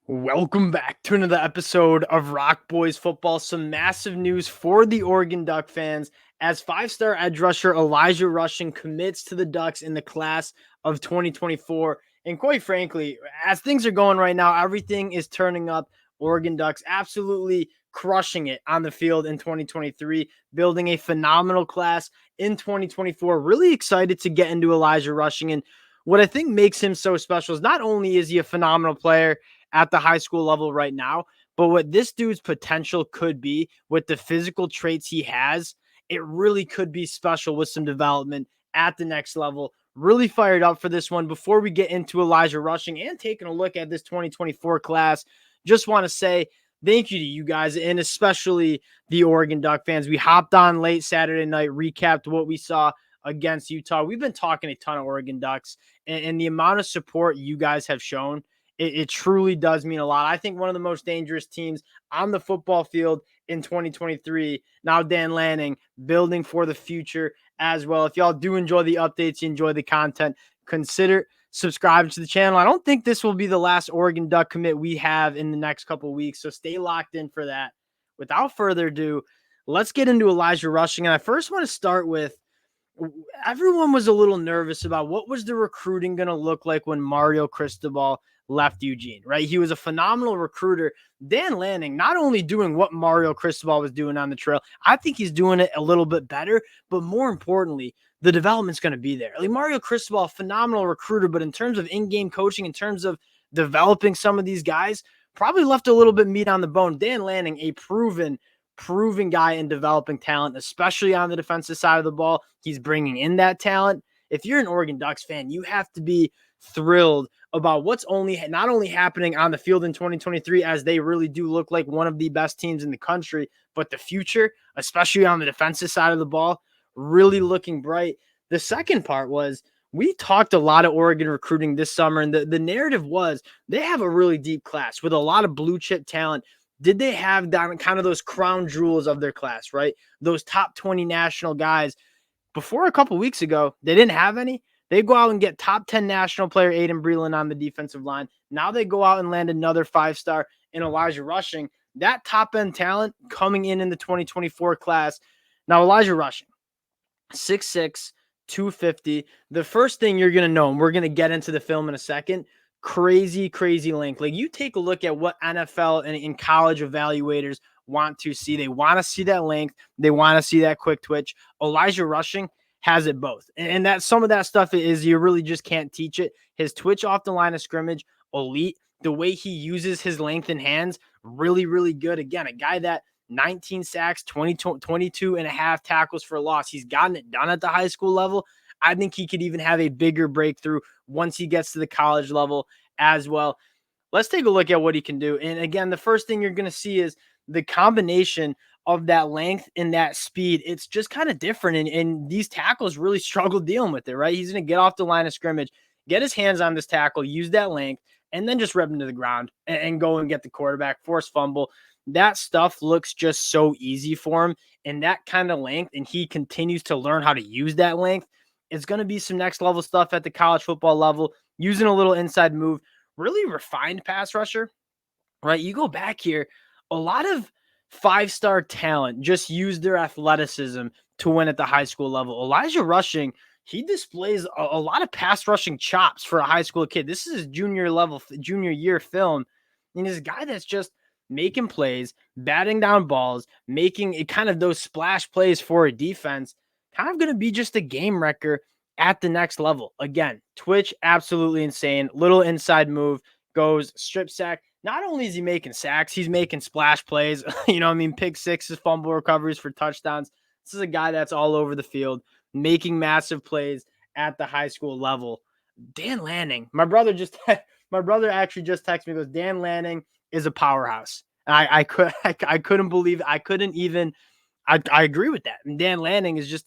Welcome back to another episode of Rock Boys Football. Some massive news for the Oregon Duck fans as five-star edge rusher Elijah Rushing commits to the Ducks in the class of 2024. And quite frankly, as things are going right now, everything is turning up. Oregon Ducks absolutely crushing it on the field in 2023, building a phenomenal class in 2024. Really excited to get into Elijah Rushing. And what I think makes him so special is not only is he a phenomenal player at the high school level right now, but what this dude's potential could be with the physical traits he has, it really could be special with some development at the next level. Really fired up for this one. Before we get into Elijah Rushing and taking a look at this 2024 class, just want to say thank you to you guys and especially the Oregon Duck fans. We hopped on late Saturday night, recapped what we saw against Utah. We've been talking a ton of Oregon Ducks and the amount of support you guys have shown it truly does mean a lot. I think one of the most dangerous teams on the football field in 2023. Now, Dan Lanning building for the future as well. If y'all do enjoy the updates, you enjoy the content, consider subscribing to the channel. I don't think this will be the last Oregon Duck commit we have in the next couple of weeks, so stay locked in for that. Without further ado, let's get into Elijah Rushing. And I first want to start with everyone was a little nervous about what was the recruiting going to look like when Mario Cristobal left Eugene, right? He was a phenomenal recruiter. Dan Lanning, not only doing what Mario Cristobal was doing on the trail, I think he's doing it a little bit better, but more importantly, the development's going to be there. Like Mario Cristobal, phenomenal recruiter, but in terms of in-game coaching, in terms of developing some of these guys, probably left a little bit meat on the bone. Dan Lanning, a proven guy in developing talent, especially on the defensive side of the ball. He's bringing in that talent. If you're an Oregon Ducks fan, you have to be thrilled about what's not only happening on the field in 2023, as they really do look like one of the best teams in the country, but the future, especially on the defensive side of the ball, really looking bright. The second part was we talked a lot of Oregon recruiting this summer, and the narrative was they have a really deep class with a lot of blue chip talent. Did they have kind of those crown jewels of their class, right? Those top 20 national guys. Before a couple weeks ago, they didn't have any. They go out and get top 10 national player Aiden Breland on the defensive line. Now they go out and land another five-star in Elijah Rushing. That top-end talent coming in the 2024 class. Now, Elijah Rushing, 6'6", 250. The first thing you're going to know, and we're going to get into the film in a second, crazy length. Like you take a look at what NFL and college evaluators want to see. They want to see that length. They want to see that quick twitch. Elijah Rushing has it both. And that some of that stuff is you really just can't teach it. His twitch off the line of scrimmage, elite. The way he uses his length and hands, really good. Again, a guy that 19 sacks, 22 and a half tackles for loss. He's gotten it done at the high school level. I think he could even have a bigger breakthrough once he gets to the college level as well. Let's take a look at what he can do. And again, the first thing you're going to see is the combination of that length and that speed. It's just kind of different. And these tackles really struggle dealing with it, right? He's going to get off the line of scrimmage, get his hands on this tackle, use that length, and then just rip him to the ground and go and get the quarterback, force fumble. That stuff looks just so easy for him. And that kind of length, and he continues to learn how to use that length. It's going to be some next level stuff at the college football level, using a little inside move, really refined pass rusher, right? You go back here, a lot of five-star talent just use their athleticism to win at the high school level. Elijah Rushing, he displays a lot of pass rushing chops for a high school kid. This is his junior year film. And he's a guy that's just making plays, batting down balls, making it kind of those splash plays for a defense. Kind of going to be just a game wrecker at the next level. Again, twitch, absolutely insane. Little inside move, goes strip sack. Not only is he making sacks, he's making splash plays. Pick sixes, fumble recoveries for touchdowns. This is a guy that's all over the field, making massive plays at the high school level. Dan Lanning, my brother actually just texted me, goes, Dan Lanning is a powerhouse. And I couldn't believe it. I agree with that. And Dan Lanning is just,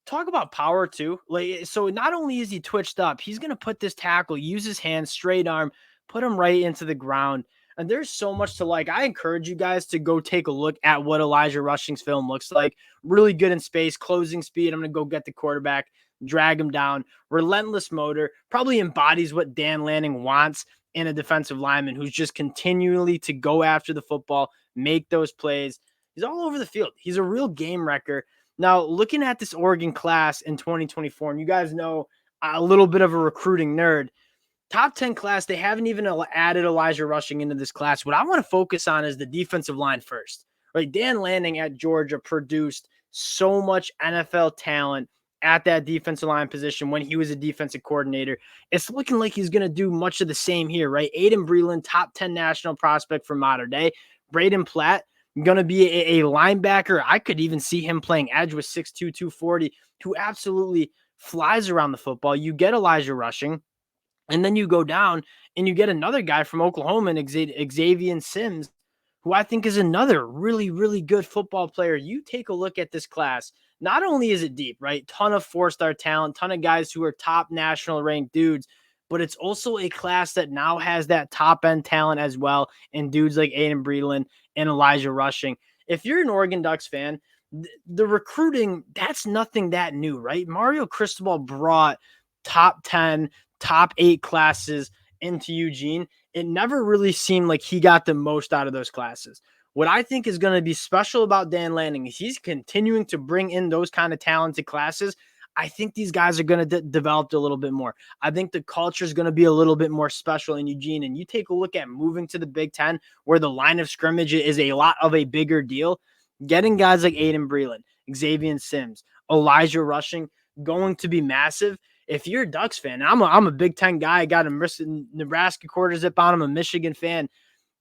talk about power too. Like, so not only is he twitched up, he's going to put this tackle, use his hands, straight arm, put him right into the ground. And there's so much to like. I encourage you guys to go take a look at what Elijah Rushing's film looks like. Really good in space, closing speed. I'm going to go get the quarterback, drag him down. Relentless motor, probably embodies what Dan Lanning wants in a defensive lineman who's just continually to go after the football, make those plays. He's all over the field. He's a real game wrecker. Now, looking at this Oregon class in 2024, and you guys know a little bit of a recruiting nerd, top 10 class, they haven't even added Elijah Rushing into this class. What I want to focus on is the defensive line first, right? Dan Lanning at Georgia produced so much NFL talent at that defensive line position when he was a defensive coordinator. It's looking like he's going to do much of the same here, right? Aiden Breland, top 10 national prospect for modern day. Braden Platt, going to be a linebacker. I could even see him playing edge with 6'2", 240, who absolutely flies around the football. You get Elijah Rushing, and then you go down and you get another guy from Oklahoma, Xavier Sims, who I think is another really, really good football player. You take a look at this class. Not only is it deep, right? Ton of four-star talent, ton of guys who are top national ranked dudes, but it's also a class that now has that top-end talent as well, and dudes like Aiden Breland and Elijah Rushing. If you're an Oregon Ducks fan, the recruiting, that's nothing that new, right? Mario Cristobal brought top 10, top 8 classes into Eugene. It never really seemed like he got the most out of those classes. What I think is going to be special about Dan Lanning is he's continuing to bring in those kind of talented classes. I think these guys are going to develop a little bit more. I think the culture is going to be a little bit more special in Eugene. And you take a look at moving to the Big Ten, where the line of scrimmage is a lot of a bigger deal. Getting guys like Aiden Breland, Xavier Sims, Elijah Rushing, going to be massive. If you're a Ducks fan, and I'm a Big Ten guy, I got a Nebraska quarter zip on, I'm a Michigan fan.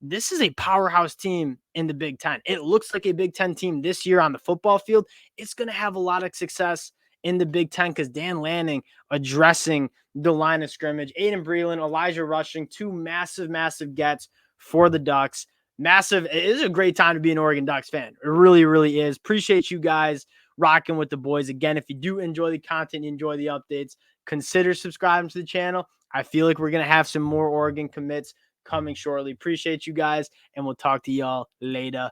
This is a powerhouse team in the Big Ten. It looks like a Big Ten team this year on the football field. It's going to have a lot of success in the Big Ten because Dan Lanning addressing the line of scrimmage. Aiden Breland, Elijah Rushing, two massive, massive gets for the Ducks. Massive. It is a great time to be an Oregon Ducks fan. It really, really is. Appreciate you guys rocking with the boys. Again, if you do enjoy the content, you enjoy the updates, consider subscribing to the channel. I feel like we're going to have some more Oregon commits coming shortly. Appreciate you guys, and we'll talk to y'all later.